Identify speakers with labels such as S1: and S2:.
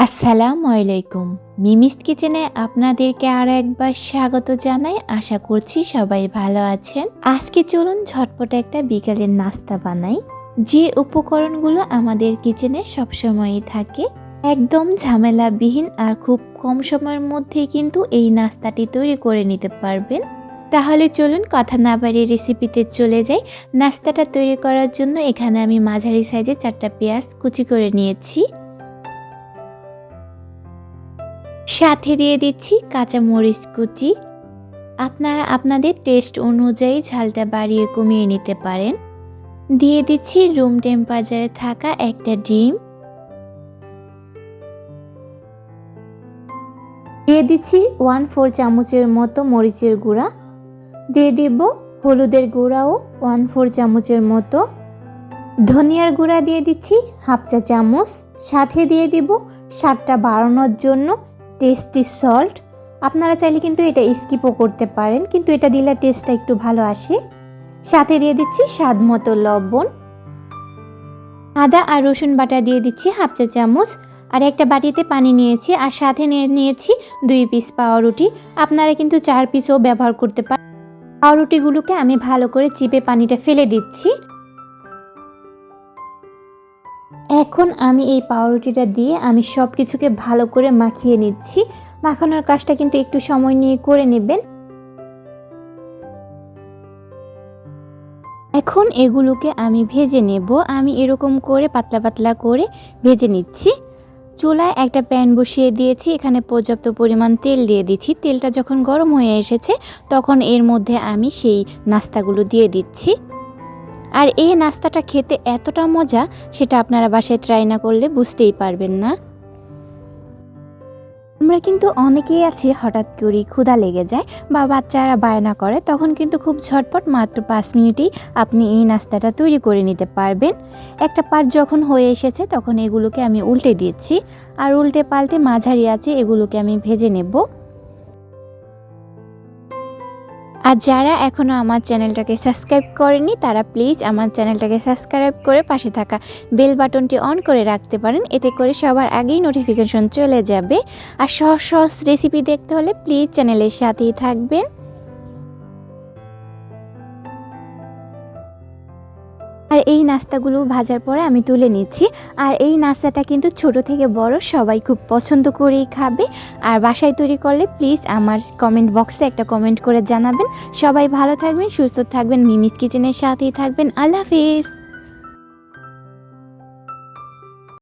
S1: আসসালামু আলাইকুম। মিমিস কিচেনে আপনাদেরকে আরও একবার স্বাগত জানাই। আশা করছি সবাই ভালো আছেন। আজকে চলুন ঝটপট একটা বিকালের নাস্তা বানাই। যে উপকরণগুলো আমাদের কিচেনে সবসময়ই থাকে, একদম ঝামেলাবিহীন আর খুব কম সময়ের মধ্যেই কিন্তু এই নাস্তাটি তৈরি করে নিতে পারবেন। তাহলে চলুন কথা না বাড়িয়ে রেসিপিতে চলে যাই। নাস্তাটা তৈরি করার জন্য এখানে আমি মাঝারি সাইজে 4টা পেঁয়াজ কুচি করে নিয়েছি। সাথে দিয়ে দিচ্ছি কাঁচা মরিচ কুচি। আপনারা আপনাদের টেস্ট অনুযায়ী ঝালটা বাড়িয়ে কমিয়ে নিতে পারেন। দিয়ে দিচ্ছি রুম টেম্পারেচারে থাকা একটা ডিম। দিয়ে দিচ্ছি 1/4 চামচের মতো মরিচের গুঁড়া। দিয়ে দিব হলুদের গুঁড়াও 1/4 চামচের মতো। ধনিয়ার গুঁড়া দিয়ে দিচ্ছি 1/2 চা চামচ। সাথে দিয়ে দিব স্বাদটা বাড়ানোর জন্য টেস্টি সল্ট। আপনারা চাইলে কিন্তু এটা স্কিপও করতে পারেন, কিন্তু এটা দিলে টেস্টটা একটু ভালো আসে। সাথে দিয়ে দিচ্ছি স্বাদ মতো লবণ। আদা আর রসুন বাটা দিয়ে দিচ্ছি 1/2 চা চামচ। আর একটা বাটিতে পানি নিয়েছি, আর সাথে নিয়েছি 2 পিস পাউরুটি। আপনারা কিন্তু 4 পিসও ব্যবহার করতে পারেন। পাউরুটিগুলোকে আমি ভালো করে চিপে পানিটা ফেলে দিচ্ছি। এখন আমি এই পাউরুটিটা দিয়ে আমি সব কিছুকে ভালো করে মাখিয়ে নিচ্ছি। মাখানোর কাজটা কিন্তু একটু সময় নিয়ে করে নেবেন। এখন এগুলোকে আমি ভেজে নেব। আমি এরকম করে পাতলা পাতলা করে ভেজে নিচ্ছি। চুলায় একটা প্যান বসিয়ে দিয়েছি, এখানে পর্যাপ্ত পরিমাণ তেল দিয়ে দিচ্ছি। তেলটা যখন গরম হয়ে এসেছে তখন এর মধ্যে আমি সেই নাস্তাগুলো দিয়ে দিচ্ছি। আর এই নাস্তাটা খেতে এতটা মজা, সেটা আপনারা বাসায় ট্রাই না করলে বুঝতেই পারবেন না। আমরা কিন্তু অনেকেই আছি হঠাৎ করে ক্ষুধা লেগে যায় বা বাচ্চারা বায়না করে, তখন কিন্তু খুব ঝটপট মাত্র 5 মিনিটেই আপনি এই নাস্তাটা তৈরি করে নিতে পারবেন। একটা পার্ট যখন হয়ে এসেছে তখন এগুলোকে আমি উল্টে দিচ্ছি, আর উল্টে পাল্টে মাঝারি আছে এগুলোকে আমি ভেজে নেব। আর যারা এখনও আমার চ্যানেলটাকে সাবস্ক্রাইব করেনি তারা প্লিজ আমার চ্যানেলটাকে সাবস্ক্রাইব করে পাশে থাকা বেল বাটনটি অন করে রাখতে পারেন। এতে করে সবার আগেই নোটিফিকেশন চলে যাবে। আর সহজ সহজ রেসিপি দেখতে হলে প্লিজ চ্যানেলের সাথেই থাকবেন। আর এই নাস্তাগুলো ভাজার পরে আমি তুলে নিচ্ছি। আর এই নাস্তাটা কিন্তু ছোট থেকে বড় সবাই খুব পছন্দ করেই খাবে। আর বাসায় তৈরি করলে প্লিজ আমার কমেন্ট বক্সে একটা কমেন্ট করে জানাবেন। সবাই ভালো থাকবেন, সুস্থ থাকবেন, মিমিস কিচেনের সাথেই থাকবেন। আল্লাহ হাফেজ।